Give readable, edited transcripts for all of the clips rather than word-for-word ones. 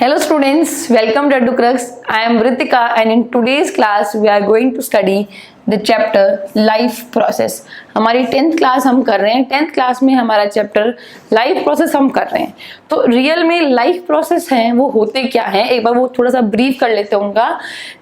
Hello students, welcome to EduCrux. I am Ritika and in today's class we are going to study the chapter life process. हमारी 10th class हम कर रहे हैं। 10th class में हमारा chapter life process हम कर रहे हैं। तो रियल में लाइफ प्रोसेस हैं वो होते क्या हैं, एक बार वो थोड़ा सा ब्रीफ कर लेते हैं उनका।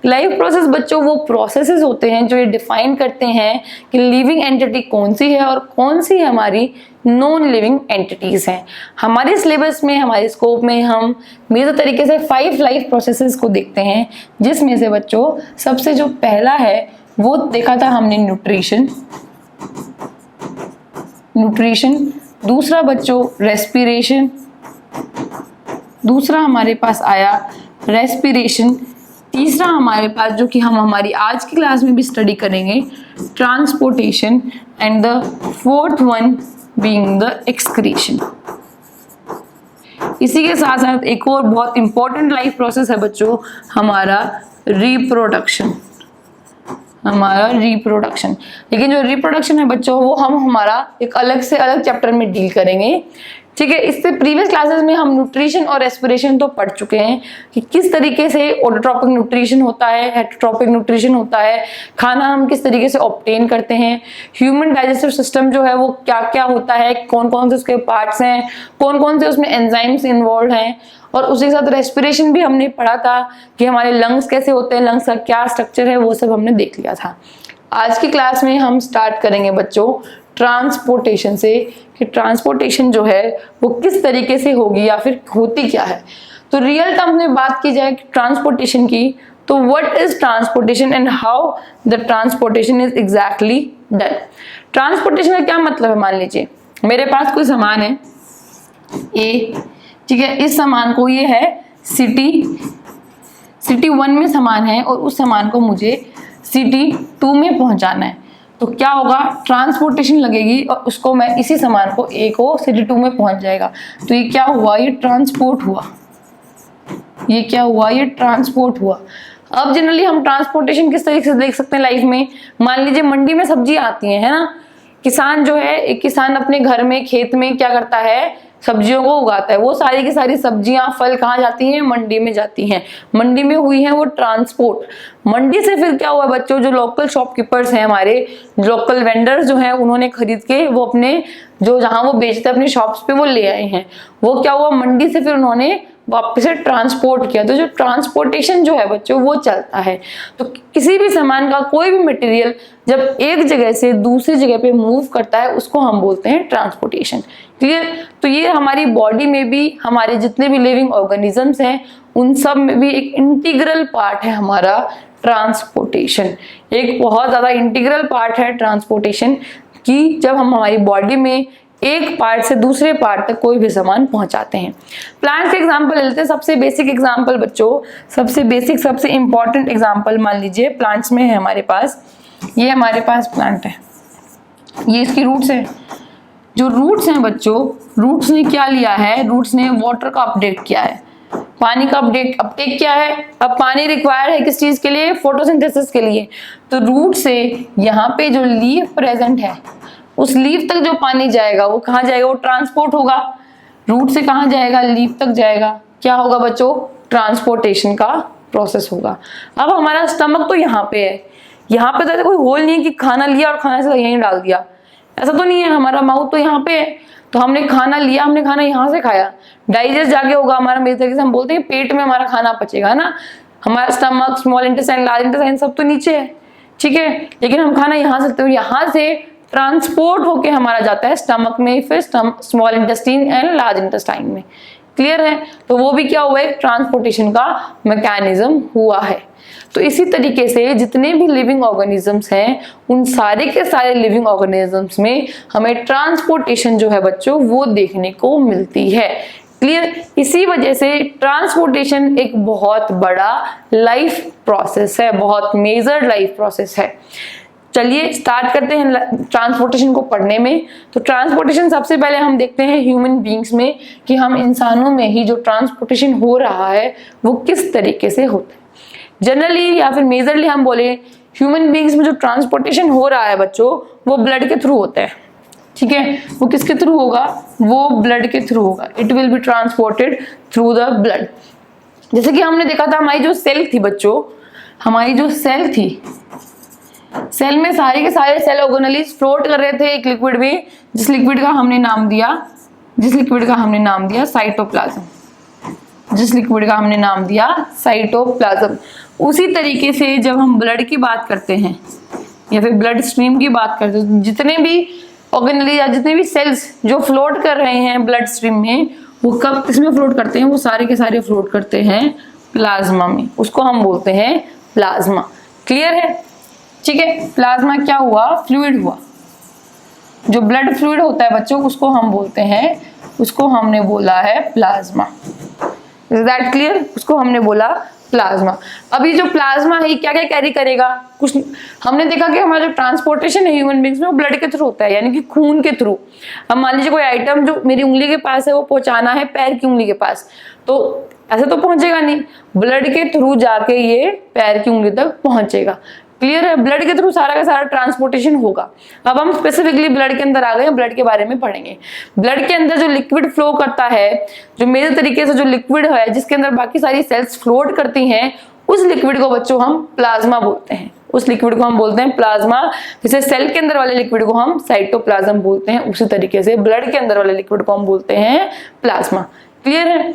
लाइफ प्रोसेस बच्चों वो प्रोसेसेस होते हैं जो ये डिफाइन करते हैं कि लिविंग एंटिटी कौन सी है और कौन सी हमारी नॉन लिविंग एंटिटीज हैं। हमारे सिलेबस में, हमारे स्कोप में हम मेजर तरीके से 5 लाइफ प्रोसेसेस को देखते हैं, जिसमें से बच्चों सबसे जो पहला है वो देखा था हमने न्यूट्रिशन। दूसरा बच्चों रेस्पिरेशन, दूसरा हमारे पास आया रेस्पिरेशन। तीसरा हमारे पास जो कि हम हमारी आज की क्लास में भी स्टडी करेंगे transportation and the fourth one being the excretion. इसी के साथ साथ एक और बहुत इंपॉर्टेंट लाइफ प्रोसेस है बच्चों हमारा रिप्रोडक्शन। लेकिन जो रिप्रोडक्शन है बच्चों वो हम हमारा एक अलग से अलग चैप्टर में डील करेंगे, ठीक है। इससे प्रीवियस क्लासेस में हम न्यूट्रिशन और रेस्पिरेशन तो पढ़ चुके हैं कि किस तरीके से ऑटोट्रॉपिक न्यूट्रिशन होता है, हेटेरोट्रॉपिक न्यूट्रिशन होता है, खाना हम किस तरीके से ऑब्टेन करते हैं, ह्यूमन डाइजेस्टिव सिस्टम जो है वो क्या क्या होता है, कौन कौन से उसके पार्ट्स हैं, कौन कौन से उसमें एंजाइम्स इन्वॉल्व हैं। और उसी के साथ रेस्पिरेशन भी हमने पढ़ा था कि हमारे लंग्स कैसे होते हैं, लंग्स का क्या स्ट्रक्चर है, वो सब हमने देख लिया था। आज की क्लास में हम स्टार्ट करेंगे बच्चों ट्रांसपोर्टेशन से, कि ट्रांसपोर्टेशन जो है वो किस तरीके से होगी या फिर होती क्या है। तो रियल टर्म में बात की जाए ट्रांसपोर्टेशन की, तो what is transportation and how the transportation is exactly done. Transportation का क्या मतलब है, मान लीजिए मेरे पास कोई सामान है ए, ठीक है। इस सामान को, ये है सिटी 1 में सामान है और उस सामान को मुझे सिटी 2 में पहुंचाना है। तो क्या होगा, ट्रांसपोर्टेशन लगेगी और उसको मैं इसी सामान को ए को सिटी 2 में पहुंच जाएगा। तो ये क्या हुआ, ये ट्रांसपोर्ट हुआ। ये क्या हुआ, ये ट्रांसपोर्ट हुआ। अब जनरली हम ट्रांसपोर्टेशन किस तरीके से देख सकते हैं लाइफ में। मान लीजिए मंडी में सब्जी आती है ना, किसान जो है, एक किसान अपने घर में खेत में क्या करता है, सब्जियों को उगाता है। वो सारी की सारी सब्जियां, फल कहाँ जाती हैं, मंडी में जाती हैं। मंडी में हुई है वो ट्रांसपोर्ट। मंडी से फिर क्या हुआ बच्चों, जो लोकल शॉपकीपर्स हैं, हमारे लोकल वेंडर्स जो हैं, उन्होंने खरीद के वो अपने जो जहां वो बेचते हैं अपने शॉप्स पे वो ले आए हैं। वो क्या हुआ, मंडी से फिर उन्होंने वापस से ट्रांसपोर्ट किया। तो जो ट्रांसपोर्टेशन जो है बच्चों वो चलता है। तो किसी भी सामान का कोई भी मटेरियल जब एक जगह से दूसरी जगह पे मूव करता है उसको हम बोलते हैं ट्रांसपोर्टेशन। क्लियर। तो ये हमारी बॉडी में भी, हमारे जितने भी लिविंग ऑर्गेनिजम्स हैं उन सब में भी एक इंटीग्रल पार्ट है हमारा ट्रांसपोर्टेशन। एक बहुत ज्यादा इंटीग्रल पार्ट है ट्रांसपोर्टेशन की, जब हम हमारी बॉडी में एक पार्ट से दूसरे पार्ट तक कोई भी सामान पहुंचाते हैं। प्लांट्स के एग्जांपल लेते हैं। सबसे बेसिक एग्जांपल बच्चों, सबसे बेसिक सबसे इंपॉर्टेंट एग्जांपल मान लीजिए प्लांट्स में है हमारे पास, ये हमारे पास प्लांट है, ये इसकी रूट्स है। जो रूट्स हैं बच्चों, रूट्स ने क्या लिया है, रूट्स ने वाटर का अपडेट किया है, पानी का अपटेक किया है। अब पानी रिक्वायर्ड है किस चीज के लिए, फोटोसिंथेसिस के लिए। तो रूट से यहाँ पे जो लीफ प्रेजेंट है उस लीफ तक जो पानी जाएगा वो कहाँ जाएगा, वो ट्रांसपोर्ट होगा। रूट से कहाँ जाएगा, लीफ तक जाएगा। क्या होगा बच्चों, ट्रांसपोर्टेशन का प्रोसेस होगा। अब हमारा स्टमक तो यहाँ पे है, यहाँ पे तो कोई होल नहीं है कि खाना लिया और खाना से यहीं डाल दिया, ऐसा तो नहीं है। हमारा माउथ तो यहाँ पे है, तो हमने खाना लिया, हमने खाना यहाँ से खाया, डाइजेस्ट जाके होगा हमारा। मेरे तरीके से हम बोलते हैं पेट में हमारा खाना पचेगा ना। हमारा stomach, small intestine, large intestine सब तो नीचे है, ठीक है। लेकिन हम खाना यहाँ से, तो यहाँ से ट्रांसपोर्ट होके हमारा जाता है स्टमक में, फिर small intestine and large intestine में। क्लियर है। तो वो भी क्या हुआ, एक ट्रांसपोर्टेशन का मैकेनिज्म हुआ है। तो इसी तरीके से जितने भी लिविंग ऑर्गेनिजम्स हैं उन सारे के सारे लिविंग ऑर्गेनिजम्स में हमें ट्रांसपोर्टेशन जो है बच्चों वो देखने को मिलती है। क्लियर। इसी वजह से ट्रांसपोर्टेशन एक बहुत बड़ा लाइफ प्रोसेस है, बहुत मेजर लाइफ प्रोसेस है। चलिए स्टार्ट करते हैं ट्रांसपोर्टेशन को पढ़ने में। तो ट्रांसपोर्टेशन सबसे पहले हम देखते हैं ह्यूमन बींग्स में, कि हम इंसानों में ही जो ट्रांसपोर्टेशन हो रहा है वो किस तरीके से होता है। जनरली या फिर मेजरली हम बोले ह्यूमन बींग्स में जो ट्रांसपोर्टेशन हो रहा है बच्चों वो ब्लड के थ्रू होता है, ठीक है। वो किसके थ्रू होगा, वो ब्लड के थ्रू होगा। It will be transported through the blood. जैसे कि हमने देखा था हमारी जो सेल थी बच्चों, हमारी जो सेल थी, सेल में सारे के सारे सेल ऑर्गेनेलिज फ्लोट कर रहे थे एक लिक्विड में, जिस लिक्विड का हमने नाम दिया साइटोप्लाज्म, जिस लिक्विड का हमने नाम दिया साइटोप्लाज्म। उसी तरीके से जब हम ब्लड की बात करते हैं या फिर ब्लड स्ट्रीम की बात करते हैं, जितने भी ऑर्गेनेलिज या जितने भी सेल्स जो फ्लोट कर रहे हैं ब्लड स्ट्रीम में, वो कब किसमें फ्लोट करते हैं? वो सारे के सारे फ्लोट करते हैं प्लाज्मा में, उसको हम बोलते हैं प्लाज्मा। क्लियर है? ठीक है, प्लाज्मा क्या हुआ? फ्लूइड हुआ। जो ब्लड फ्लूइड होता है बच्चों, उसको हम बोलते हैं, उसको हमने बोला है प्लाज्मा। Is that clear? उसको हमने बोला प्लाज्मा। अभी जो प्लाज्मा है क्या क्या कैरी करेगा? कुछ हमने देखा कि हमारा जो ट्रांसपोर्टेशन है ह्यूमन बींग्स में, वो ब्लड के थ्रू होता है, यानी कि खून के थ्रू। अब मान लीजिए कोई आइटम जो मेरी उंगली के पास है वो पहुंचाना है पैर की उंगली के पास, तो ऐसे तो पहुंचेगा नहीं, ब्लड के थ्रू जाके ये पैर की उंगली तक पहुंचेगा। क्लियर है? ब्लड के थ्रू सारा का सारा ट्रांसपोर्टेशन होगा। अब हम स्पेसिफिकली ब्लड के अंदर आ गए, ब्लड के बारे में पढ़ेंगे। ब्लड के अंदर जो लिक्विड फ्लो करता है, जो मेरे तरीके से जो लिक्विड है जिसके अंदर बाकी सारी सेल्स फ्लोट करती हैं, उस लिक्विड को बच्चों हम प्लाज्मा बोलते हैं। उस लिक्विड को हम बोलते हैं प्लाज्मा। जैसे सेल के अंदर वाले लिक्विड को हम साइटोप्लाज्म बोलते हैं, उसी तरीके से ब्लड के अंदर वाले लिक्विड को हम बोलते हैं प्लाज्मा। क्लियर है?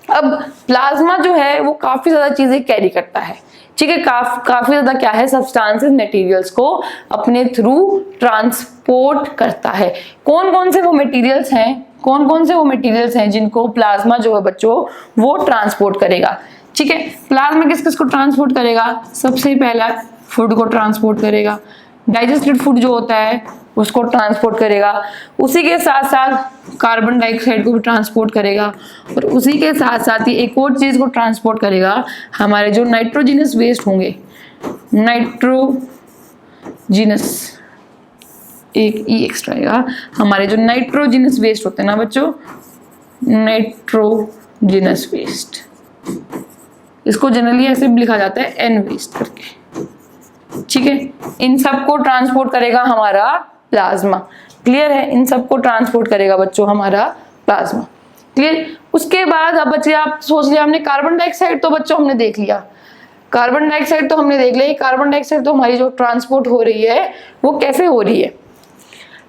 अब प्लाज्मा जो है वो काफी ज्यादा चीजें कैरी करता है। ठीक है, काफी ज्यादा क्या है, सब्सटेंसेस, मटेरियल्स को अपने थ्रू ट्रांसपोर्ट करता है। कौन कौन से वो मटेरियल्स हैं जिनको प्लाज्मा जो है बच्चों वो ट्रांसपोर्ट करेगा? ठीक है, प्लाज्मा किस किस को ट्रांसपोर्ट करेगा? सबसे पहला फूड को ट्रांसपोर्ट करेगा, डाइजेस्टेड फूड जो होता है उसको ट्रांसपोर्ट करेगा। उसी के साथ साथ कार्बन डाइऑक्साइड को भी ट्रांसपोर्ट करेगा, और उसी के साथ साथ ही एक और चीज को ट्रांसपोर्ट करेगा, हमारे जो नाइट्रोजिनस वेस्ट होंगे, नाइट्रोजिनस, एक ई एक्स्ट्रा आएगा, हमारे जो नाइट्रोजिनस वेस्ट होते हैं ना बच्चों, नाइट्रोजिनस वेस्ट, इसको जनरली ऐसे भी लिखा जाता है एन वेस्ट करके। ठीक है, इन सबको ट्रांसपोर्ट करेगा हमारा प्लाज्मा। क्लियर है? इन सबको ट्रांसपोर्ट करेगा बच्चों हमारा प्लाज्मा। क्लियर? उसके बाद अब बच्चे आप सोच लिया हमने कार्बन डाइऑक्साइड तो बच्चों हमने देख लिया, कार्बन डाइऑक्साइड तो हमने देख लिया। कार्बन डाइऑक्साइड तो हमारी जो ट्रांसपोर्ट हो रही है वो कैसे हो रही है,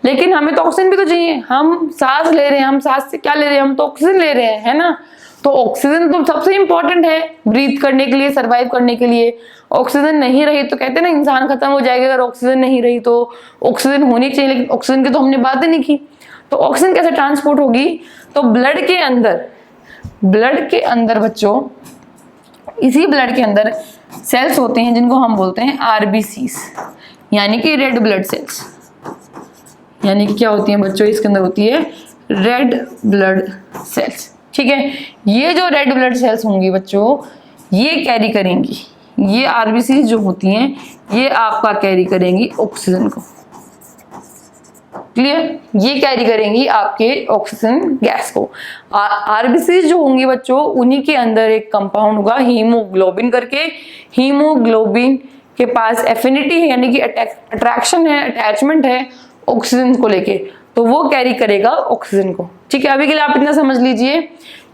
लेकिन हमें तो ऑक्सीजन भी तो चाहिए। हम सांस ले रहे हैं, हम सांस से क्या ले रहे हैं? हम तो ऑक्सीजन ले रहे हैं, है ना? तो ऑक्सीजन तो सबसे इंपॉर्टेंट है ब्रीथ करने के लिए, सरवाइव करने के लिए। ऑक्सीजन नहीं रही तो कहते हैं ना इंसान खत्म हो जाएगा, अगर ऑक्सीजन नहीं रही तो ऑक्सीजन होनी चाहिए, लेकिन ऑक्सीजन की तो हमने बात ही नहीं की। तो ऑक्सीजन कैसे ट्रांसपोर्ट होगी? तो ब्लड के अंदर बच्चों, इसी ब्लड के अंदर सेल्स होते हैं जिनको हम बोलते हैं आरबीसीस, यानी कि रेड ब्लड सेल्स। यानी कि क्या होती है बच्चों? इसके अंदर होती है रेड ब्लड सेल्स। ठीक है, ये जो रेड ब्लड सेल्स होंगी बच्चों, ये कैरी करेंगी, ये आरबीसी जो होती हैं ये आपका कैरी करेंगी ऑक्सीजन को। क्लियर? ये कैरी करेंगी आपके ऑक्सीजन गैस को। आरबीसी जो होंगी बच्चों, उन्हीं के अंदर एक कंपाउंड होगा हीमोग्लोबिन करके। हीमोग्लोबिन के पास एफिनिटी है, यानी कि अट्रैक्शन है, अटैचमेंट है ऑक्सीजन को लेके, तो वो कैरी करेगा ऑक्सीजन को। ठीक है, अभी के लिए आप इतना समझ लीजिए।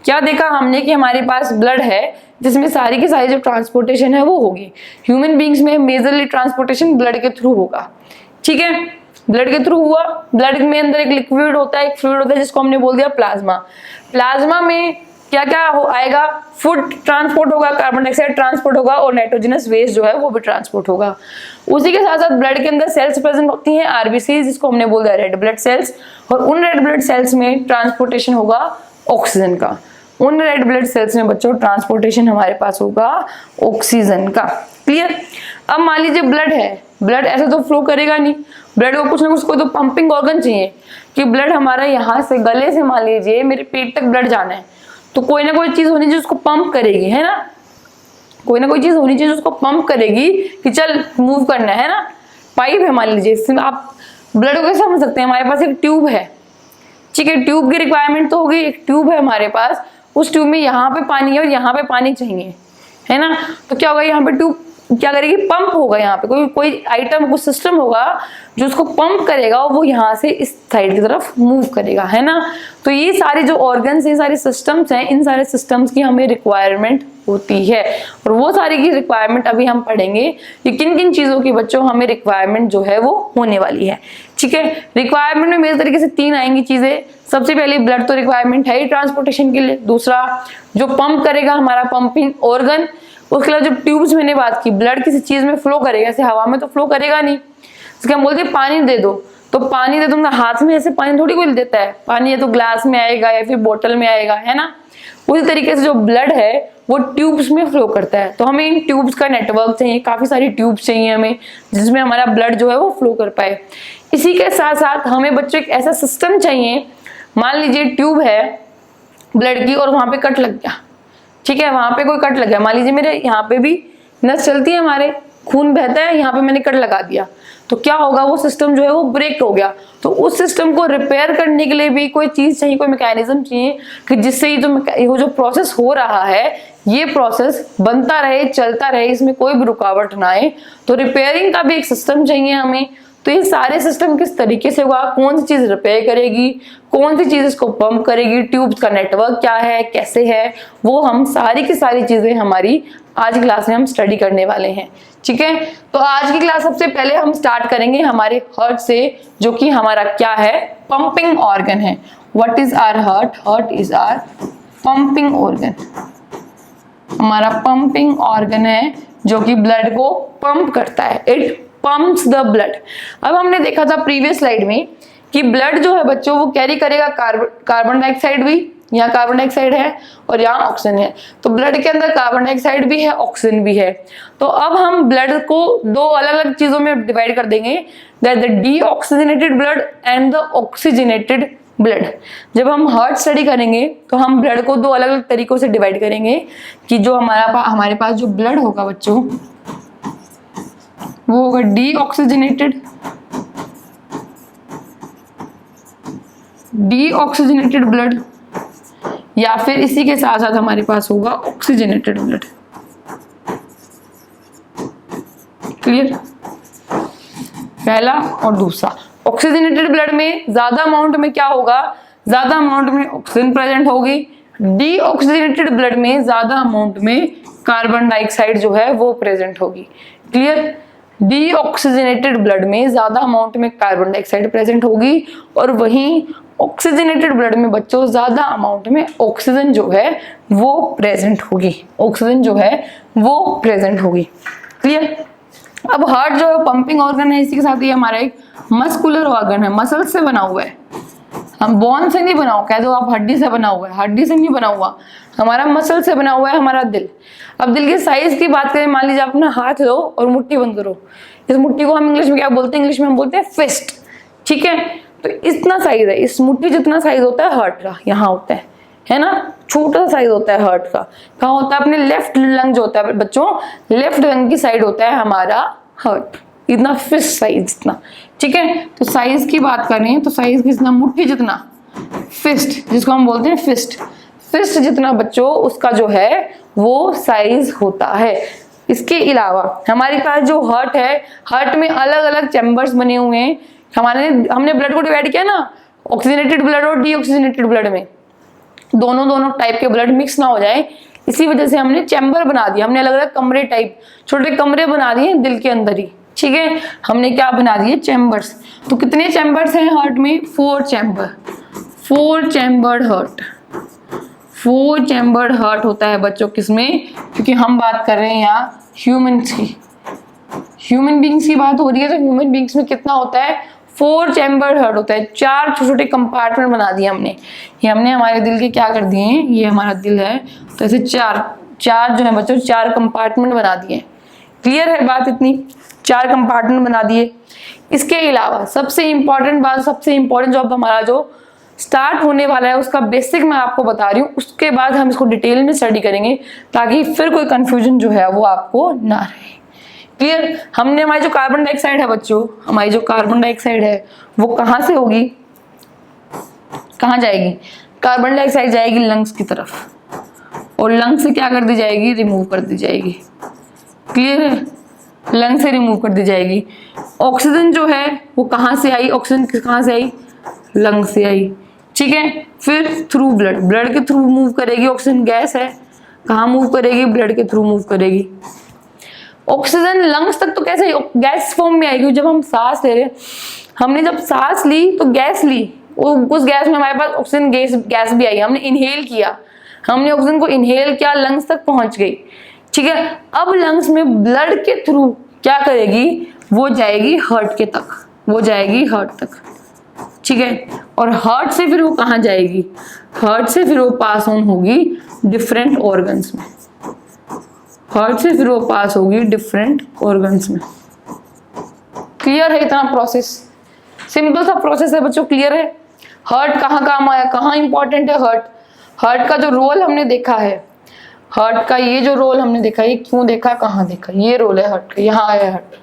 क्या देखा हमने कि हमारे पास ब्लड है जिसमें सारी की सारी जो ट्रांसपोर्टेशन है वो होगी। ह्यूमन बींग्स में मेजरली ट्रांसपोर्टेशन ब्लड के थ्रू होगा। ठीक है, ब्लड के थ्रू हुआ। ब्लड में अंदर एक लिक्विड होता है, एक फ्लूइड होता है, जिसको हमने बोल दिया प्लाज्मा। प्लाज्मा में क्या क्या आएगा? फूड ट्रांसपोर्ट होगा, कार्बन डाइऑक्साइड ट्रांसपोर्ट होगा, और नाइट्रोजनस वेस्ट जो है वो भी ट्रांसपोर्ट होगा। उसी के साथ साथ ब्लड के अंदर सेल्स प्रेजेंट होती हैं, आरबीसी, जिसको हमने बोल दिया रेड ब्लड सेल्स, और उन रेड ब्लड सेल्स में ट्रांसपोर्टेशन होगा ऑक्सीजन का। उन रेड ब्लड सेल्स में बच्चों ट्रांसपोर्टेशन हमारे पास होगा ऑक्सीजन का। क्लियर? अब मान लीजिए ब्लड है, ब्लड ऐसे तो फ्लो करेगा नहीं, ब्लड को कुछ ना कुछ, कोई तो पंपिंग ऑर्गन चाहिए कि ब्लड हमारा यहाँ से गले से, मान लीजिए मेरे पेट तक ब्लड जाना है, तो कोई ना कोई चीज होनी चाहिए उसको पंप करेगी, है ना? कोई ना कोई चीज होनी चाहिए उसको पंप करेगी कि चल मूव करना है ना। पाइप है मान लीजिए, इसमें आप ब्लड को कैसे समझ सकते हैं? हमारे पास एक ट्यूब है, ठीक है, ट्यूब की रिक्वायरमेंट तो होगी। एक ट्यूब है हमारे पास, उस ट्यूब में यहाँ पे पानी है और यहाँ पे पानी चाहिए, है ना? तो क्या होगा? यहाँ पे ट्यूब क्या करेगी, पंप होगा यहाँ पे, कोई आइटम, कोई सिस्टम होगा जो उसको पंप करेगा और वो यहाँ से इस साइड की तरफ मूव करेगा, है ना। तो ये सारे जो ऑर्गन्स हैं, सारे सिस्टम्स हैं, इन सारे सिस्टम्स की हमें रिक्वायरमेंट होती है। और वो सारी की रिक्वायरमेंट अभी हम पढ़ेंगे कि किन किन चीजों की बच्चों हमें रिक्वायरमेंट जो है वो होने वाली है। ठीक है, रिक्वायरमेंट में मेरे तरीके से 3 आएंगी चीजें। सबसे पहले ब्लड तो रिक्वायरमेंट है ही ट्रांसपोर्टेशन के लिए। दूसरा, जो पंप करेगा हमारा पंपिंग ऑर्गन। उसके अलावा जो ट्यूब्स मैंने बात की, ब्लड किसी चीज में फ्लो करेगा, ऐसे हवा में तो फ्लो करेगा नहीं। इसके हम बोलते हैं पानी दे दो, तो पानी दे दूंगा, हाथ में ऐसे पानी थोड़ी कोई देता है, पानी या तो ग्लास में आएगा या फिर बोतल में आएगा, है ना। उसी तरीके से जो ब्लड है वो ट्यूब्स में फ्लो करता है। तो हमें इन ट्यूब्स का नेटवर्क चाहिए, काफी सारी ट्यूब्स चाहिए हमें, जिसमें हमारा ब्लड जो है वो फ्लो कर पाए। इसी के साथ साथ हमें बच्चों एक ऐसा सिस्टम चाहिए, मान लीजिए ट्यूब है ब्लड की और वहां पे कट लग गया, ठीक है, वहां पे कोई कट लग गया, मान लीजिए मेरे यहाँ पे भी नस चलती है, हमारे खून बहता है, यहाँ पे मैंने कट लगा दिया, तो क्या होगा, वो सिस्टम जो है वो ब्रेक हो गया। तो उस सिस्टम को रिपेयर करने के लिए भी कोई चीज चाहिए, कोई मैकेनिज्म चाहिए कि जिससे ये जो प्रोसेस हो रहा है ये प्रोसेस बनता रहे, चलता रहे, इसमें कोई भी रुकावट ना आए। तो रिपेयरिंग का भी एक सिस्टम चाहिए हमें। तो ये सारे सिस्टम किस तरीके से होगा, कौन सी चीज रिपेयर करेगी, कौन सी चीज इसको पंप करेगी, ट्यूब्स का नेटवर्क क्या है, कैसे है, वो हम सारी की सारी चीजें हमारी आज की क्लास में हम स्टडी करने वाले हैं। ठीक है, तो आज की क्लास सबसे पहले हम स्टार्ट करेंगे हमारे हार्ट से, जो कि हमारा क्या है, पंपिंग ऑर्गन है। What is our heart? Heart is our pumping organ. हमारा पंपिंग ऑर्गन है जो कि ब्लड को पंप करता है, इट पंप्स द ब्लड। अब हमने देखा था प्रीवियस स्लाइड में कि ब्लड जो है बच्चों वो कैरी करेगा कार्बन डाइऑक्साइड भी, यहाँ कार्बन डाइऑक्साइड है और यहाँ ऑक्सीजन है, तो ब्लड के अंदर कार्बन डाइऑक्साइड भी है, ऑक्सीजन भी है। तो अब हम ब्लड को 2 अलग अलग चीजों में डिवाइड कर देंगे, that the deoxygenated blood and the oxygenated blood. जब हम हार्ट स्टडी करेंगे तो हम ब्लड को 2 अलग अलग तरीकों से डिवाइड करेंगे कि जो हमारे पास जो ब्लड होगा बच्चों वो होगा डीऑक्सीजनेटेड ब्लड, या फिर इसी के साथ साथ हमारे पास होगा ऑक्सीजनेटेड ब्लड। क्लियर? पहला और दूसरा। ऑक्सीजनेटेड ब्लड में ज्यादा अमाउंट में क्या होगा, ज्यादा अमाउंट में ऑक्सीजन प्रेजेंट होगी। डीऑक्सीजनेटेड ब्लड में ज्यादा अमाउंट में कार्बन डाइऑक्साइड जो है वो प्रेजेंट होगी। क्लियर? डीऑक्सीजनेटेड ब्लड में ज्यादा अमाउंट में कार्बन डाइऑक्साइड प्रेजेंट होगी और वहीं ऑक्सीजनेटेड ब्लड में बच्चों ज्यादा अमाउंट में ऑक्सीजन जो है वो प्रेजेंट होगी, ऑक्सीजन जो है वो प्रेजेंट होगी। क्लियर? अब हार्ट जो है पंपिंग ऑर्गन है, इसी के साथ ये हमारा एक मस्कुलर ऑर्गन है, मसल से बना हुआ है, हम बोन से नहीं बना हुआ, कह दो आप हड्डी से बना हुआ है, हड्डी से नहीं बना हुआ, हमारा मसल से बना हुआ है हमारा दिल। अब दिल के साइज की बात करें, मान लीजिए आप अपना हाथ लो और मुट्ठी बंद करो, इस मुट्ठी को हम इंग्लिश में क्या बोलते हैं, इंग्लिश में हम बोलते हैं फिस्ट। ठीक है, तो इतना साइज है, इस मुट्ठी जितना साइज होता है हार्ट का, यहाँ होता है ना, छोटा सा साइज होता है हार्ट का। कहाँ होता है? अपने लेफ्ट लंग जो होता है बच्चों, लेफ्ट लंग की साइड होता है हमारा हार्ट, इतना फिस्ट साइज इतना। ठीक है, तो साइज की बात करें तो साइज कितना, मुट्ठी जितना, फिस्ट जिसको हम बोलते हैं फिस्ट, फिस्ट जितना बच्चों उसका जो है वो साइज होता है। इसके अलावा हमारे पास जो हार्ट है, हार्ट में अलग अलग चैम्बर्स बने हुए हैं। हमने ब्लड को डिवाइड किया ना ऑक्सीजनेटेड ब्लड और डीऑक्सीजनेटेड ब्लड में, दोनों टाइप के ब्लड मिक्स ना हो जाए, इसी वजह से हमने चैम्बर बना दिया, हमने अलग अलग कमरे टाइप, छोटे कमरे बना दिए दिल के अंदर ही। ठीक है, हमने क्या बना दिए, चैम्बर्स। तो कितने चैम्बर्स हैं हार्ट में? 4 chamber, 4 chambered heart, 4 chambered heart होता है बच्चों किसमें, क्योंकि हम बात कर रहे हैं यहाँ ह्यूमंस की, ह्यूमन बींग्स की बात हो रही है। तो ह्यूमन बींग्स में कितना होता है, 4 चैम्बर्ड हार्ट होता है, 4 छोटे छोटे कंपार्टमेंट बना दिए हमने। ये हमने हमारे दिल के क्या कर दिए हैं, ये हमारा दिल है, तो ऐसे 4 जो है बच्चों 4 कंपार्टमेंट बना दिए। क्लियर है बात इतनी? 4 कंपार्टमेंट बना दिए। इसके अलावा सबसे इंपॉर्टेंट बात, सबसे इंपॉर्टेंट जॉब हमारा जो स्टार्ट होने वाला है उसका बेसिक मैं आपको बता रही हूँ, उसके बाद हम इसको डिटेल में स्टडी करेंगे ताकि फिर कोई कंफ्यूजन जो है वो आपको ना रहे। क्लियर? हमने हमारी जो कार्बन डाइऑक्साइड है बच्चों, हमारी जो कार्बन डाइऑक्साइड है वो कहाँ से होगी, कहाँ जाएगी? कार्बन डाइऑक्साइड जाएगी लंग्स की तरफ और लंग्स से क्या कर दी जाएगी, रिमूव कर दी जाएगी। क्लियर है, लंग से रिमूव कर दी जाएगी। ऑक्सीजन जो है वो कहाँ से आई, ऑक्सीजन कहाँ से आई, लंग से आई, ठीक है। फिर थ्रू ब्लड, ब्लड के थ्रू मूव करेगी, ऑक्सीजन गैस है, कहाँ मूव करेगी, ब्लड के थ्रू मूव करेगी। ऑक्सीजन लंग्स तक तो कैसे गैस फॉर्म में आएगी, जब हम सांस ले रहे, हमने जब सांस ली तो गैस ली, उस गैस में हमारे पास ऑक्सीजन गैस भी आई, हमने इनहेल किया, हमने ऑक्सीजन को इनहेल किया, लंग्स तक पहुंच गई, ठीक है। अब लंग्स में ब्लड के थ्रू क्या करेगी, वो जाएगी हार्ट के तक, वो जाएगी हार्ट तक, ठीक है। और हार्ट से फिर वो कहाँ जाएगी, हार्ट से फिर वो पास ऑन होगी डिफरेंट ऑर्गन्स में, हार्ट से फिर वो पास होगी डिफरेंट ऑर्गन्स में। क्लियर है इतना प्रोसेस, सिंपल सा प्रोसेस है बच्चों, क्लियर है। हार्ट कहाँ काम आया, कहाँ इंपॉर्टेंट है हार्ट, हार्ट का जो रोल हमने देखा है, हार्ट का ये जो रोल हमने देखा, ये क्यों देखा, कहाँ देखा, ये रोल है हार्ट का, यहाँ आया हार्ट,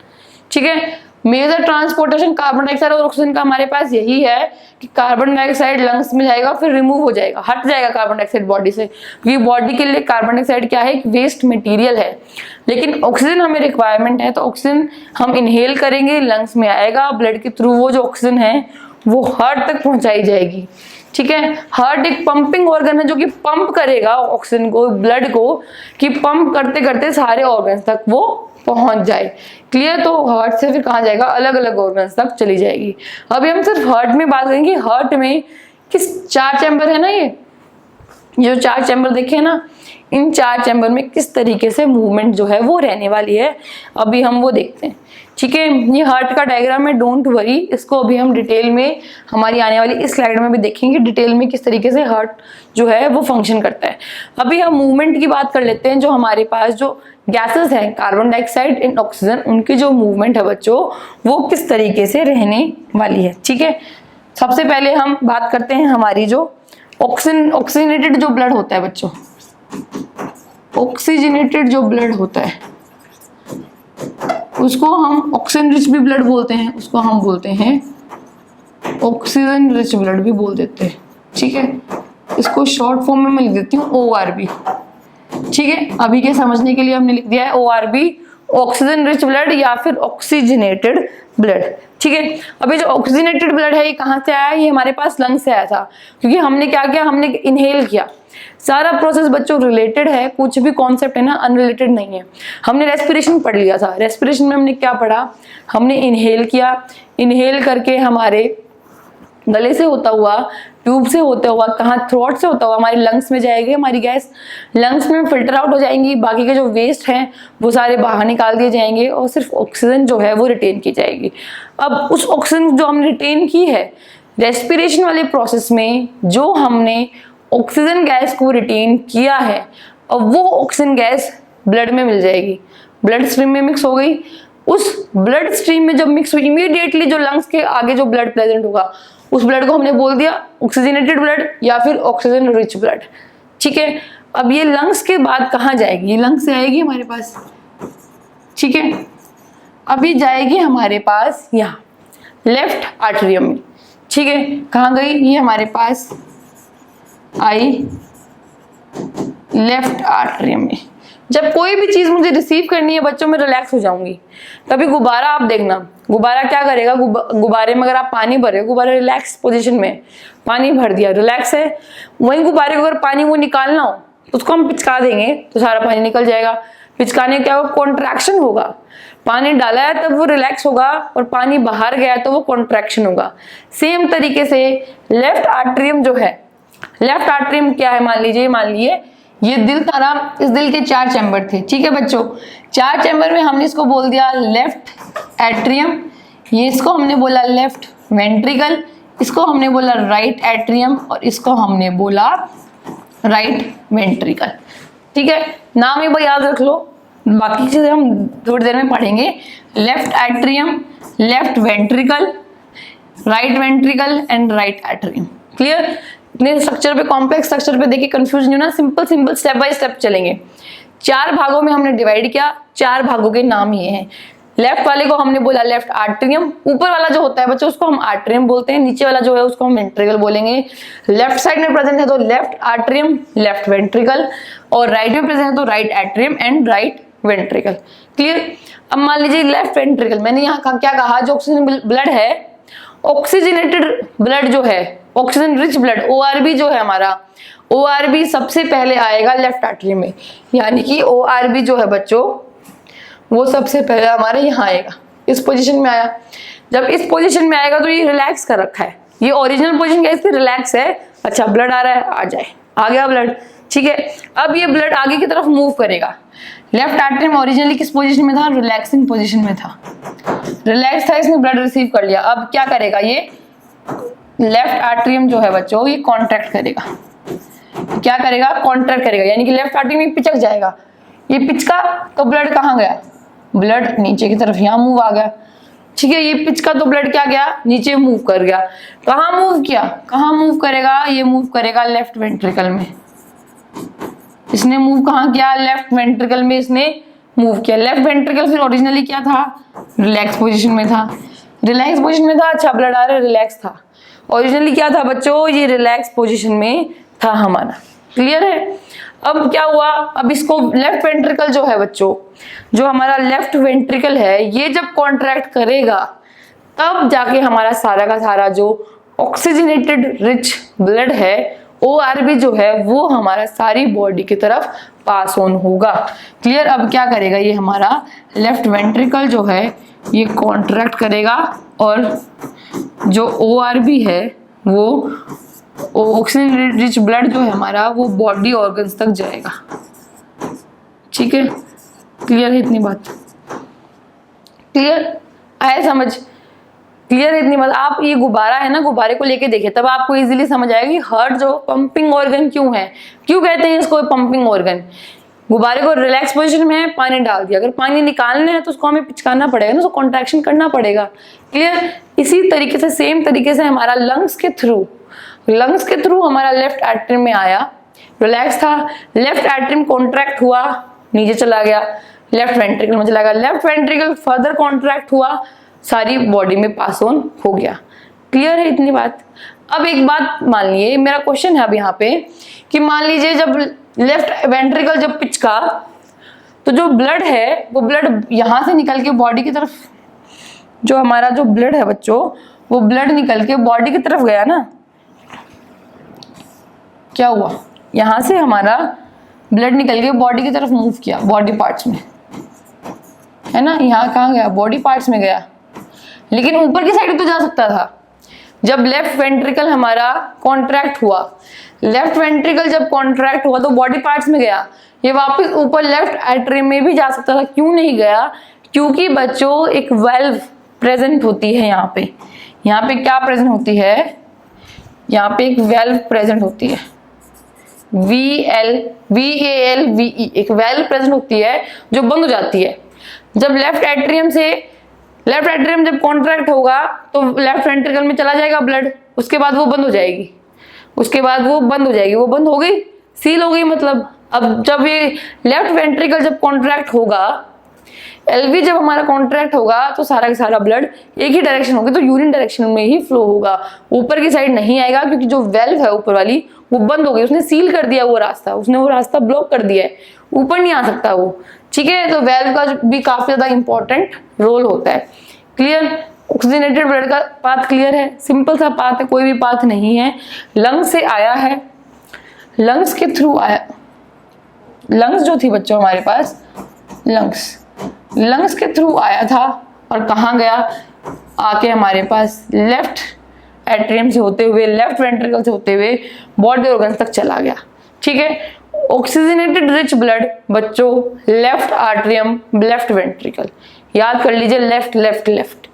ठीक है। मेजर ट्रांसपोर्टेशन कार्बन डाइऑक्साइड और ऑक्सीजन का हमारे पास यही है कि कार्बन डाइऑक्साइड लंग्स में जाएगा, फिर रिमूव हो जाएगा, हट जाएगा कार्बन डाइऑक्साइड बॉडी से, क्योंकि बॉडी के लिए कार्बन डाइऑक्साइड क्या है, एक वेस्ट मटेरियल है। लेकिन ऑक्सीजन हमें रिक्वायरमेंट है, तो ऑक्सीजन हम इनहेल करेंगे, लंग्स में आएगा, ब्लड के थ्रू वो जो ऑक्सीजन है वो हार्ट तक पहुंचाई जाएगी, ठीक है। हार्ट एक पंपिंग ऑर्गन है जो कि पंप करेगा ऑक्सीजन को, ब्लड को, कि पंप करते करते सारे ऑर्गन्स तक वो पहुंच जाए, क्लियर। तो हार्ट से फिर कहाँ जाएगा, अलग अलग ऑर्गन्स तक चली जाएगी। अभी हम सिर्फ हार्ट में बात करेंगे, हार्ट में किस 4 चैम्बर है ना, ये जो 4 चैम्बर देखे हैं ना, इन 4 चैम्बर में किस तरीके से मूवमेंट जो है वो रहने वाली है, अभी हम वो देखते हैं, ठीक है। ये हार्ट का डायग्राम है, डोंट वरी, इसको अभी हम डिटेल में हमारी आने वाली इस स्लाइड में भी देखेंगे डिटेल में किस तरीके से हार्ट जो है वो फंक्शन करता है। अभी हम मूवमेंट की बात कर लेते हैं, जो हमारे पास जो गैसेस हैं, कार्बन डाइऑक्साइड एंड ऑक्सीजन, उनकी जो मूवमेंट है बच्चों वो किस तरीके से रहने वाली है, ठीक है। सबसे पहले हम बात करते हैं हमारी जो ऑक्सीजनेटेड जो ब्लड होता है बच्चों, ऑक्सीजनेटेड जो ब्लड होता है उसको हम ऑक्सीजन रिच भी ब्लड बोलते हैं, उसको हम बोलते हैं ऑक्सीजन रिच ब्लड भी बोल देते हैं, ठीक है। इसको शॉर्ट फॉर्म में मैं लिख देती हूँ ORB, ठीक है। अभी के समझने के लिए हमने लिख दिया है ORB, ऑक्सीजन रिच ब्लड या फिर ऑक्सीजनेटेड ब्लड, ठीक है। अभी जो ऑक्सीजनेटेड ब्लड है ये कहाँ से आया, ये हमारे पास लंग से आया था, क्योंकि हमने क्या किया, हमने इनहेल किया। सारा प्रोसेस बच्चों रिलेटेड है, कुछ भी कॉन्सेप्ट है ना अनरिलेटेड नहीं है। हमने रेस्पिरेशन पढ़ लिया था, रेस्पिरेशन में हमने क्या पढ़ा, हमने इनहेल किया, इनहेल करके हमारे गले से होता हुआ, ट्यूब से होता हुआ, कहाँ, थ्रोट से होता हुआ हमारे लंग्स में जाएगी हमारी गैस, लंग्स में फिल्टर आउट हो जाएंगी, बाकी के जो वेस्ट हैं वो सारे बाहर निकाल दिए जाएंगे और सिर्फ ऑक्सीजन जो है वो रिटेन की जाएगी। अब उस ऑक्सीजन जो हमने रिटेन की है रेस्पिरेशन वाले प्रोसेस में, जो हमने ऑक्सीजन गैस को रिटेन किया है, और वो ऑक्सीजन गैस ब्लड में मिल जाएगी, ब्लड स्ट्रीम में मिक्स हो गई। उस ब्लड स्ट्रीम में जब मिक्स हुई, इमीडिएटली जो लंग्स के आगे जो ब्लड प्रेजेंट होगा उस ब्लड को हमने बोल दिया ऑक्सीजनेटेड ब्लड या फिर ऑक्सीजन रिच ब्लड, ठीक है। अब ये लंग्स के बाद कहाँ जाएगी, ये लंग्स से आएगी हमारे पास, ठीक है। अभी जाएगी हमारे पास यहाँ लेफ्ट आर्टरियम में, ठीक है। कहाँ गई, ये हमारे पास आई लेफ्ट आर्टरियम में। जब कोई भी चीज मुझे रिसीव करनी है बच्चों, मैं रिलैक्स हो जाऊंगी। कभी गुब्बारा आप देखना, गुब्बारा क्या करेगा, गुब्बारे में अगर आप पानी भरे, गुब्बारा रिलैक्स पोजीशन में पानी भर दिया, रिलैक्स है। वहीं गुब्बारे को अगर पानी वो निकालना हो तो उसको हम पिचका देंगे तो सारा पानी निकल जाएगा। पिचकाने क्या होगा, कॉन्ट्रैक्शन होगा। पानी डाला है तब वो रिलैक्स होगा और पानी बाहर गया तो वो कॉन्ट्रैक्शन होगा। सेम तरीके से लेफ्ट आर्टरियम जो है, लेफ्ट आर्टरियम क्या है, मान लीजिए ये दिल था ना, इस दिल के 4 चैम्बर थे, ठीक है बच्चों। 4 चैम्बर में हमने इसको बोल दिया लेफ्ट एट्रियम, ये इसको हमने बोला लेफ्ट वेंट्रिकल, इसको हमने बोला राइट एट्रियम और इसको हमने बोला राइट वेंट्रिकल, ठीक है। नाम एक बार याद रख लो, बाकी चीजें हम थोड़ी देर में पढ़ेंगे। Left atrium, left ventricle, right ventricle and right atrium, clear. इतने स्ट्रक्चर पे, कॉम्प्लेक्स स्ट्रक्चर पे देखिए कंफ्यूज नहीं होना, सिंपल स्टेप बाय स्टेप चलेंगे। 4 भागों में हमने डिवाइड किया, 4 भागों के नाम ये हैं। लेफ्ट वाले को हमने बोला लेफ्ट आर्टरियम, ऊपर वाला जो होता है बच्चों उसको हम आर्टरियम बोलते हैं, नीचे वाला जो है उसको हम वेंट्रिकल बोलेंगे। लेफ्ट साइड में प्रेजेंट है तो लेफ्ट आर्टरियम, लेफ्ट वेंट्रिकल, और राइट में प्रेजेंट है तो right atrium and right ventricle. Clear. अब मान लीजिए लेफ्ट वेंट्रिकल, मैंने यहाँ क्या कहा, जो ऑक्सीजन ब्लड है, ऑक्सीजनेटेड ब्लड जो है, ऑक्सीजन रिच ब्लड ORB जो है हमारा, ORB सबसे पहले आएगा लेफ्ट आर्टरी में, यानी कि ORB जो है बच्चों वो सबसे पहले हमारे यहाँ आएगा, इस पोजीशन में आया। जब इस पोजीशन में आएगा तो ये रिलैक्स कर रखा है, ये ओरिजिनल पोजीशन क्या इसकी रिलैक्स है। अच्छा ब्लड आ रहा है, आ जाए, आ गया ब्लड, ठीक है। अब ये ब्लड आगे की तरफ मूव करेगा। लेफ्ट आर्टरी ओरिजिनली किस पोजीशन में था, रिलैक्सिंग पोजीशन में था, रिलैक्स था, इसने ब्लड रिसीव कर लिया। अब क्या करेगा, ये लेफ्ट आर्टरियम जो है बच्चों ये कॉन्ट्रैक्ट करेगा। क्या करेगा, कॉन्ट्रैक्ट करेगा, यानी कि लेफ्ट आर्टरी में पिचक जाएगा। ये पिचका तो ब्लड कहाँ गया, ब्लड नीचे की तरफ यहाँ मूव आ गया, ठीक है। ये पिचका तो ब्लड क्या गया, नीचे मूव कर गया। कहाँ मूव किया, कहाँ मूव करेगा, ये मूव करेगा लेफ्ट वेंट्रिकल में। इसने मूव कहाँ किया, लेफ्ट वेंट्रिकल में इसने मूव किया। लेफ्ट वेंट्रिकल फिर ओरिजिनली क्या था, रिलैक्स पोजीशन में था, रिलैक्स पोजीशन में था। अच्छा ब्लड आ रहा है, रिलैक्स था। ओरिजिनली क्या था बच्चों, ये रिलैक्स पोजीशन में था हमारा। क्लियर है। अब क्या हुआ, अब इसको लेफ्ट वेंट्रिकल जो है बच्चों, जो हमारा लेफ्ट वेंट्रिकल है, ये जब कॉन्ट्रैक्ट करेगा तब जाके हमारा सारा का सारा जो ऑक्सीजनेटेड रिच ब्लड है ORB जो है वो हमारा सारी बॉडी की तरफ पास ऑन होगा। क्लियर। अब क्या करेगा, ये हमारा लेफ्ट वेंट्रिकल जो है ये कॉन्ट्रैक्ट करेगा और जो ORB है वो ऑक्सीजन रिच ब्लड जो है हमारा वो बॉडी ऑर्गन्स तक जाएगा। ठीक है, क्लियर है इतनी बात, क्लियर आया समझ, क्लियर है इतनी बात। आप ये गुब्बारा है ना, गुब्बारे को लेके देखिए तब आपको इजीली समझ आएगा कि हार्ट जो पंपिंग ऑर्गन क्यों है, क्यों कहते हैं इसको पंपिंग ऑर्गन। गुब्बारे को रिलैक्स पोजीशन में है, पानी डाल दिया, अगर पानी निकालना है तो उसको हमें पिचकाना पड़ेगा ना, तो कॉन्ट्रैक्शन करना पड़ेगा। क्लियर। इसी तरीके से सेम तरीके से हमारा लंग्स के थ्रू हमारा लेफ्ट एट्रियम में आया, रिलैक्स था, लेफ्ट एट्रियम कॉन्ट्रैक्ट हुआ, नीचे चला गया, लेफ्ट वेंट्रिकल में चला गया, लेफ्ट वेंट्रिकल फर्दर कॉन्ट्रैक्ट हुआ, सारी बॉडी में पास ऑन हो गया। क्लियर है इतनी बात। अब एक बात मान लिए, मेरा क्वेश्चन है अब यहाँ पे कि मान लीजिए जब लेफ्ट वेंट्रिकल जब पिचका तो जो ब्लड है वो ब्लड यहाँ से निकल के बॉडी की तरफ, जो हमारा जो ब्लड है बच्चों वो ब्लड निकल के बॉडी की तरफ गया ना। क्या हुआ, यहाँ से हमारा ब्लड निकल के बॉडी की तरफ मूव किया, बॉडी पार्ट्स में, है ना। यहाँ कहाँ गया, बॉडी पार्ट्स में गया, लेकिन ऊपर की साइड तो जा सकता था। जब लेफ्ट वेंट्रिकल हमारा कॉन्ट्रैक्ट हुआ, लेफ्ट वेंट्रिकल जब कॉन्ट्रैक्ट हुआ तो बॉडी पार्ट्स में गया, ये वापस ऊपर लेफ्ट एट्रियम में भी जा सकता था। क्यों नहीं गया, क्योंकि बच्चों एक वेल्व प्रेजेंट होती है यहाँ पे। यहाँ पे क्या प्रेजेंट होती है, यहाँ पे एक वेल्व प्रेजेंट होती है, VALVE, एक वेल्व प्रेजेंट होती है जो बंद हो जाती है। जब लेफ्ट एट्रियम जब कॉन्ट्रैक्ट होगा तो लेफ्ट वेंट्रिकल में चला जाएगा ब्लड, उसके बाद वो बंद हो जाएगी, वो बंद हो गई, सील हो गई। मतलब अब जब ये लेफ्ट वेंट्रिकल जब कॉन्ट्रैक्ट होगा, LV जब हमारा कॉन्ट्रैक्ट होगा तो सारा का सारा ब्लड एक ही डायरेक्शन होगी, तो यूरिन डायरेक्शन में ही फ्लो होगा, ऊपर की साइड नहीं आएगा, क्योंकि जो वेल्व है ऊपर वाली वो बंद हो गई, उसने सील कर दिया वो रास्ता, उसने वो रास्ता ब्लॉक कर दिया है, ऊपर नहीं आ सकता वो। ठीक है, तो वेल्व का भी काफी ज्यादा इंपॉर्टेंट रोल होता है। क्लियर। ऑक्सीजनेटेड ब्लड का पाथ क्लियर है, सिंपल सा पाथ है, कोई भी पाथ नहीं है। लंग्स से आया है, लंग्स के थ्रू आया, लंग्स जो थी बच्चों हमारे पास, लंग्स के थ्रू आया था और कहाँ गया, आके हमारे पास लेफ्ट एट्रियम से होते हुए, लेफ्ट वेंट्रिकल से होते हुए बॉडी ऑर्गन तक चला गया। ठीक है। ऑक्सीजनेटेड रिच ब्लड बच्चों लेफ्ट आर्टरियम, लेफ्ट वेंट्रिकल, याद कर लीजिए, लेफ्ट लेफ्ट लेफ्ट।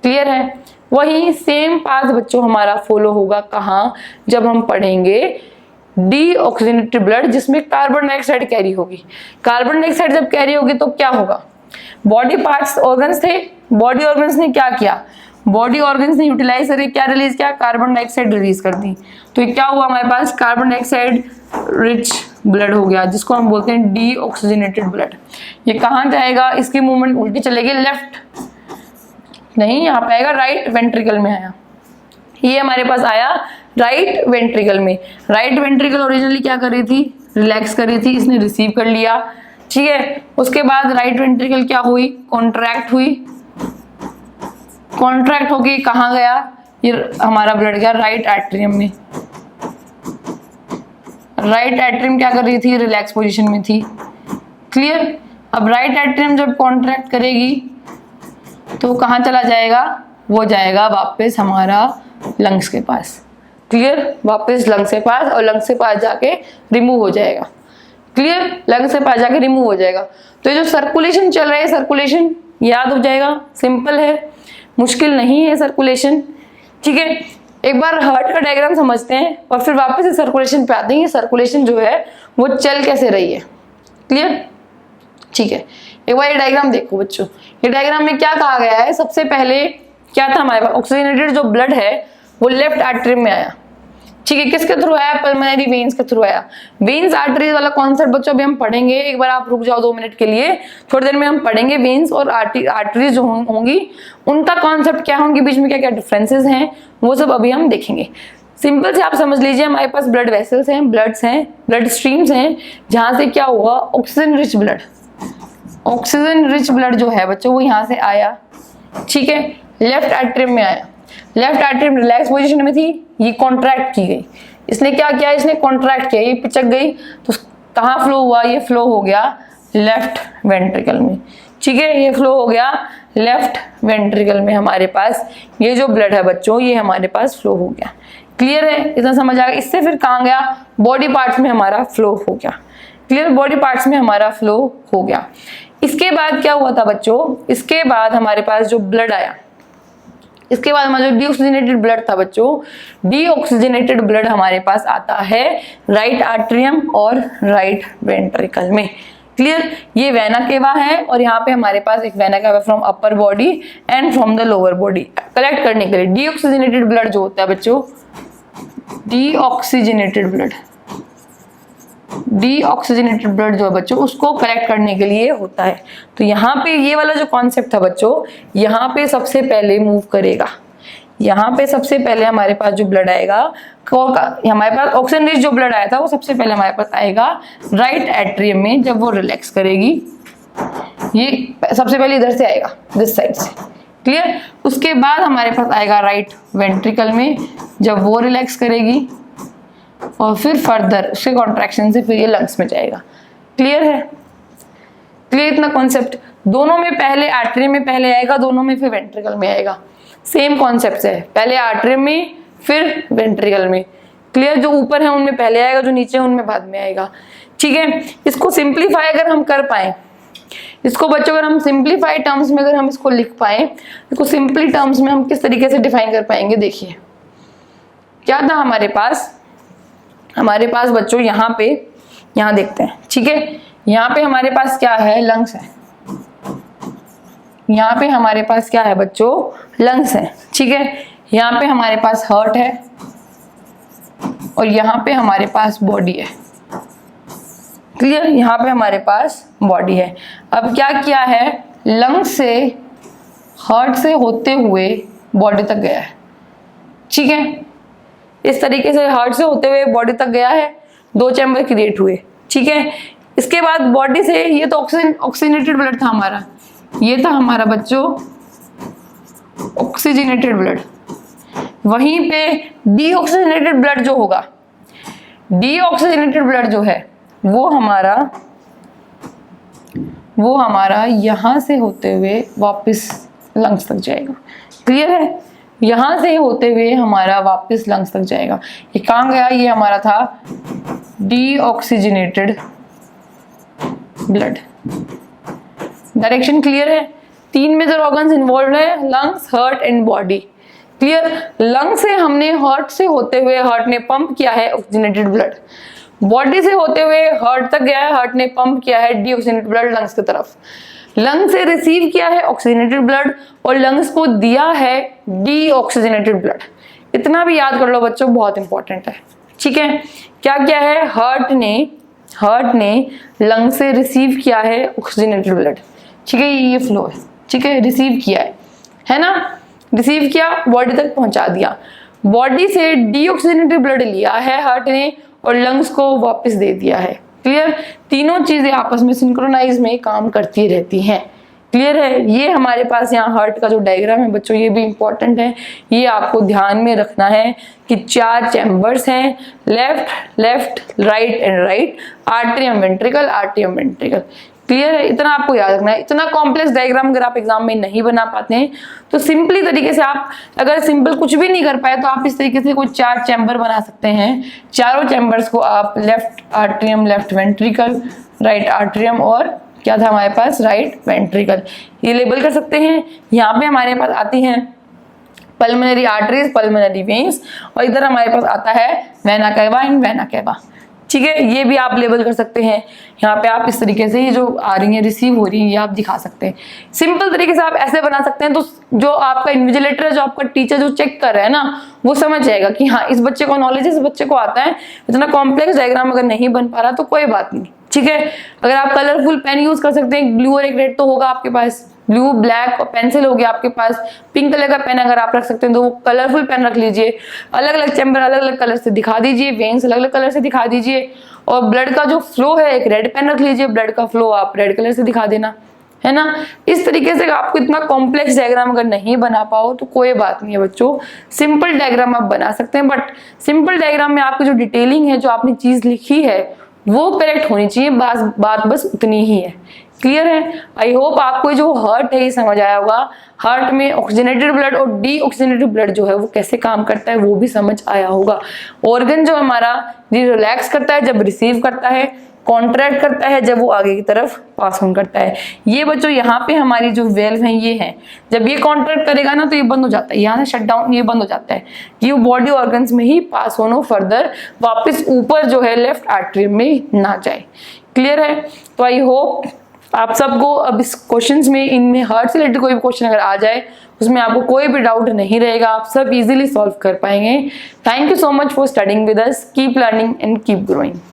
क्लियर है। वही सेम पाथ बच्चों हमारा फॉलो होगा कहाँ, जब हम पढ़ेंगे डीऑक्सीजनेटेड ब्लड, जिसमें कार्बन डाइऑक्साइड कैरी होगी। कार्बन डाइऑक्साइड जब कैरी होगी तो क्या होगा, बॉडी पार्ट्स ऑर्गन्स थे, बॉडी ऑर्गन्स ने क्या किया, बॉडी ऑर्गन्स ने यूटिलाइज करके क्या रिलीज किया, कार्बन डाइऑक्साइड रिलीज कर दी। तो ये क्या हुआ हमारे पास, कार्बन डाइऑक्साइड रिच ब्लड हो गया, जिसको हम बोलते हैं डीऑक्सीजनेटेड ब्लड। ये कहाँ जाएगा, इसकी मूवमेंट उल्टी चलेगी, लेफ्ट नहीं, यहाँ पे आएगा राइट वेंट्रिकल में आया, ये हमारे पास आया राइट वेंट्रिकल में। राइट वेंट्रिकल ओरिजिनली क्या कर रही थी, रिलैक्स कर रही थी, इसने रिसीव कर लिया, ठीक है। उसके बाद राइट वेंट्रिकल क्या हुई, कॉन्ट्रैक्ट हुई, कॉन्ट्रैक्ट होके कहाँ गया, ये हमारा ब्लड गया राइट एट्रियम में। राइट एट्रियम क्या कर रही थी, रिलैक्स पोजीशन में थी। क्लियर। अब राइट एट्रियम जब कॉन्ट्रैक्ट करेगी तो कहाँ चला जाएगा, वो जाएगा वापस हमारा लंग्स के पास। क्लियर, वापस लंग्स के पास, और लंग्स के पास जाके रिमूव हो जाएगा। क्लियर, लंग्स से पास जाके रिमूव हो जाएगा। तो ये जो सर्कुलेशन चल रहा है, सर्कुलेशन याद हो जाएगा, सिंपल है, मुश्किल नहीं है सर्कुलेशन। ठीक है, एक बार हार्ट का डायग्राम समझते हैं और फिर वापस से सर्कुलेशन पे आते हैं। सर्कुलेशन जो है वो चल कैसे रही है। क्लियर, ठीक है। एक बार ये डायग्राम देखो बच्चों, ये डायग्राम में क्या कहा गया है, सबसे पहले क्या था हमारे पास, ऑक्सीजनेटेड जो ब्लड है वो लेफ्ट आर्टरी में आया। ठीक है, किसके थ्रू आया, पल्मोनरी वेन्स के थ्रू आया। वेन्स आर्टरीज वाला कॉन्सेप्ट बच्चों अभी हम पढ़ेंगे, एक बार आप रुक जाओ 2 मिनट के लिए, थोड़ी देर में हम पढ़ेंगे वेन्स और आर्टरीज जो होंगी उनका कॉन्सेप्ट क्या होंगे, बीच में क्या क्या डिफरेंसेस हैं, वो सब अभी हम देखेंगे। सिंपल से आप समझ लीजिए, हमारे पास ब्लड वेसल्स हैं, ब्लड्स हैं, ब्लड स्ट्रीम्स हैं, जहां से क्या हुआ, oxygen rich blood, oxygen rich blood जो है बच्चों वो यहाँ से आया। ठीक है, लेफ्ट एट्रियम में आया। लेफ्ट एट्रियम रिलैक्स पोजीशन में थी, ये कॉन्ट्रैक्ट की गई, इसने क्या किया, इसने कॉन्ट्रैक्ट किया, ये पिचक गई, तो कहाँ फ्लो हुआ, ये फ्लो हो गया लेफ्ट वेंट्रिकल में। ठीक है, ये फ्लो हो गया लेफ्ट वेंट्रिकल में, हमारे पास ये जो ब्लड है बच्चों ये हमारे पास फ्लो हो गया। क्लियर है, इतना समझ आ गया। इससे फिर कहाँ गया, बॉडी पार्ट्स में हमारा फ्लो हो गया। क्लियर, बॉडी पार्ट्स में हमारा फ्लो हो गया। इसके बाद क्या हुआ था बच्चों, इसके बाद हमारे पास जो ब्लड आया, इसके बाद हमारा जो डीऑक्सीजनेटेड ब्लड था बच्चों, डीऑक्सीजनेटेड ब्लड हमारे पास आता है राइट आर्टरियम और राइट वेंट्रिकल में। क्लियर, ये वेना केवा है और यहाँ पे हमारे पास एक vena cava from upper body and from the lower body collect करने के लिए। डीऑक्सीजनेटेड ब्लड जो होता है बच्चों, डीऑक्सीजनेटेड ब्लड, डीऑक्सीजनेटेड ब्लड जो है बच्चों उसको कलेक्ट करने के लिए होता है। तो यहाँ पे ये वाला जो कॉन्सेप्ट था बच्चों, यहाँ पे सबसे पहले मूव करेगा, यहाँ पे सबसे पहले हमारे पास जो ब्लड आएगा, हमारे पास ऑक्सीजन रिच जो ब्लड आया था वो सबसे पहले हमारे पास आएगा राइट एट्रियम में। जब वो रिलैक्स करेगी, ये सबसे पहले इधर से आएगा, दिस साइड से। क्लियर, उसके बाद हमारे पास आएगा राइट वेंट्रिकल में, जब वो रिलैक्स करेगी और फिर फर्दर उसके कॉन्ट्रैक्शन से फिर ये लंग्स में जाएगा। क्लियर है, क्लियर इतना कॉन्सेप्ट। दोनों में पहले आर्टरी में पहले आएगा, दोनों में फिर वेंट्रिकल में आएगा, सेम कॉन्सेप्ट है, पहले आर्टरी में फिर वेंट्रिकल में। क्लियर, जो ऊपर है उनमें पहले आएगा, जो नीचे है उनमें बाद में आएगा। ठीक है, इसको सिंप्लीफाई अगर हम कर पाए, इसको बच्चों अगर हम सिंप्लीफाई टर्म्स में अगर हम इसको लिख पाए, इसको सिंपली टर्म्स में हम किस तरीके से डिफाइन कर पाएंगे। देखिए क्या था हमारे पास बच्चों यहाँ पे, यहाँ देखते हैं। ठीक है, यहाँ पे हमारे पास क्या है, लंग्स है। यहाँ पे हमारे पास क्या है बच्चों, लंग्स है। ठीक है, यहाँ पे हमारे पास हार्ट है और यहाँ पे हमारे पास बॉडी है। क्लियर, यहाँ पे हमारे पास बॉडी है। अब क्या किया है, लंग्स से हार्ट से होते हुए बॉडी तक गया है। ठीक है, इस तरीके से हार्ट से होते हुए बॉडी तक गया है, 2 चैम्बर क्रिएट हुए। ठीक है, इसके बाद बॉडी से, ये तो ऑक्सीजनेटेड ब्लड था हमारा, ये था हमारा बच्चों ऑक्सीजनेटेड ब्लड। वहीं पे डीऑक्सीजनेटेड ब्लड जो होगा, डीऑक्सीजनेटेड ब्लड जो है वो हमारा यहाँ से होते हुए वापस लंग्स तक जाएगा। क्लियर है, यहाँ से होते हुए हमारा वापस लंग्स तक जाएगा। ये कहाँ गया, ये हमारा था डीऑक्सीजनेटेड ब्लड। डायरेक्शन क्लियर है। 3 मेजर ऑर्गन्स इन्वॉल्व है, lungs, heart and body. Clear, lung से हमने हार्ट से होते हुए, हार्ट ने पंप किया है ऑक्सीजनेटेड ब्लड, बॉडी से होते हुए हार्ट तक गया है, हार्ट ने पंप किया है डीऑक्सीजनेटेड ब्लड लंग्स की तरफ। लंग से रिसीव किया है ऑक्सीजनेटेड ब्लड और लंग्स को दिया है डीऑक्सीजनेटेड ब्लड। इतना भी याद कर लो बच्चों, बहुत इंपॉर्टेंट है। ठीक है, क्या क्या है, हार्ट ने लंग से रिसीव किया है ऑक्सीजनेटेड ब्लड। ठीक है, ये फ्लो है। ठीक है, रिसीव किया है ना, रिसीव किया, बॉडी तक पहुंचा दिया। बॉडी से डीऑक्सीजनेटेड ब्लड लिया है हार्ट ने और लंग्स को वापस दे दिया है। क्लियर, तीनों चीजें आपस में सिंक्रोनाइज में काम करती रहती हैं। क्लियर है। ये हमारे पास यहाँ हार्ट का जो डायग्राम है बच्चों, ये भी इंपॉर्टेंट है, ये आपको ध्यान में रखना है कि 4 चैम्बर्स हैं, left right and right, atrium ventricle, atrium ventricle. Clear है, इतना आपको याद रखना है। इतना कॉम्प्लेक्स डायग्राम अगर आप एग्जाम में नहीं बना पाते हैं तो सिंपली तरीके से आप, अगर सिंपल कुछ भी नहीं कर पाए तो आप इस तरीके से कोई 4 चैम्बर बना सकते हैं। चारों चैम्बर्स को आप left atrium, left ventricle, right atrium और क्या था हमारे पास, राइट वेंट्रिकल, ये लेबल कर सकते हैं। यहाँ पे हमारे पास आती हैं पल्मोनरी आर्टरीज, पल्मोनरी वेन्स, और इधर हमारे पास आता है vena cava and vena cava. ठीक है, ये भी आप लेबल कर सकते हैं। यहाँ पे आप इस तरीके से ये जो आ रही है, रिसीव हो रही है, ये आप दिखा सकते हैं। सिंपल तरीके से आप ऐसे बना सकते हैं, तो जो आपका इन्विजिलेटर है, जो आपका टीचर जो चेक कर रहा है ना, वो समझ जाएगा कि हाँ इस बच्चे को नॉलेज है, इस बच्चे को आता है। इतना कॉम्प्लेक्स डायग्राम अगर नहीं बन पा रहा तो कोई बात नहीं। ठीक है, अगर आप कलरफुल पेन यूज कर सकते हैं, ब्लू और एक रेड तो होगा आपके पास, ब्लू ब्लैक और पेंसिल हो गया आपके पास, पिंक कलर का पेन अगर आप रख सकते हैं तो वो कलरफुल पेन रख लीजिए। अलग अलग चैम्बर अलग अलग कलर से दिखा दीजिए, वेन्स अलग अलग कलर से दिखा दीजिए, और ब्लड का जो फ्लो है एक रेड पेन रख लीजिए, ब्लड का फ्लो आप रेड कलर से दिखा देना, है ना। इस तरीके से आपको इतना कॉम्प्लेक्स डायग्राम अगर नहीं बना पाओ तो कोई बात नहीं है बच्चों, सिंपल डायग्राम आप बना सकते हैं। बट सिंपल डायग्राम में आपकी जो डिटेलिंग है, जो आपने चीज लिखी है वो करेक्ट होनी चाहिए, बात बस उतनी ही है। क्लियर है। आई होप आपको जो हार्ट है ये समझ आया होगा। हार्ट में ऑक्सीजनेटेड ब्लड और डीऑक्सीजनेटेड ब्लड जो है वो कैसे काम करता है वो भी समझ आया होगा। ऑर्गन जो हमारा ये रिलैक्स करता है जब रिसीव करता है, कॉन्ट्रैक्ट करता है जब वो आगे की तरफ पास ऑन करता है। ये बच्चों यहाँ पे हमारी जो वेल्व है ये है, जब ये कॉन्ट्रैक्ट करेगा ना तो ये बंद हो जाता है, यहाँ से शट डाउन, ये बंद हो जाता है। ये बॉडी ऑर्गन्स में ही पास ऑन हो, फर्दर वापस ऊपर जो है लेफ्ट आर्टरी में ना जाए। क्लियर है। तो आई होप आप सबको अब इस क्वेश्चंस में, इनमें हार्ट से रिलेटेड कोई भी क्वेश्चन अगर आ जाए उसमें आपको कोई भी डाउट नहीं रहेगा, आप सब इजीली सॉल्व कर पाएंगे। Thank you so much for studying with us. Keep learning and keep growing.